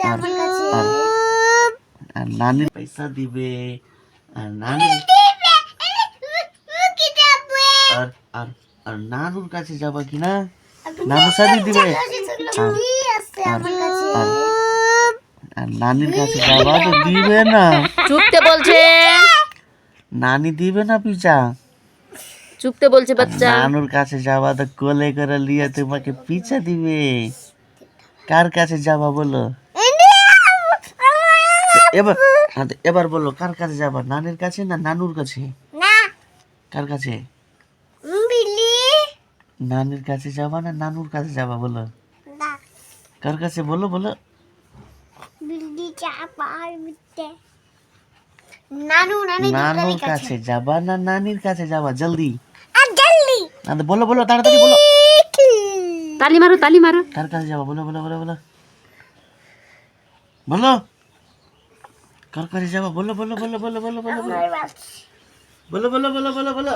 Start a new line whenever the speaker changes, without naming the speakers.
আমার কাছে
আর আর নানির পয়সা দিবে আর নানি আর আর আর নানুর কাছে যাবা কি না নানু শাদি দিবে আর আর আর নানির কাছে যাবা তো দিবে না
চুপতে বলছে,
নানি দিবে না পিছা
চুপতে বলছে বাচ্চা।
নানুর কাছে যাবা তো কোলে করে নিয়ে তোমাকে পিছা দিবে কার কাছে যাবা বলো এবার এবার বলো কার কাছে যাবা নানির কাছে না নানুর কাছে
না
কার কাছে
বিলি
নানির কাছে যাবা না নানুর কাছে যাবা বলো
না
কার কাছে বলো বলো
বিলি চাপার বিতে নানু নানি
নানুর কাছে যাবা না নানির কাছে যাবা জলদি
আর জলদি
বলো বলো তাড়াতাড়ি বলো
তালি মারো, তালি মারো।
কার কাছে যাবা বলো বলো বলো বলো বলো কার কাছে যাবা বলো বলো বলো বলো বলো বলো বলো বলো বলো বলো বলো বলো বলো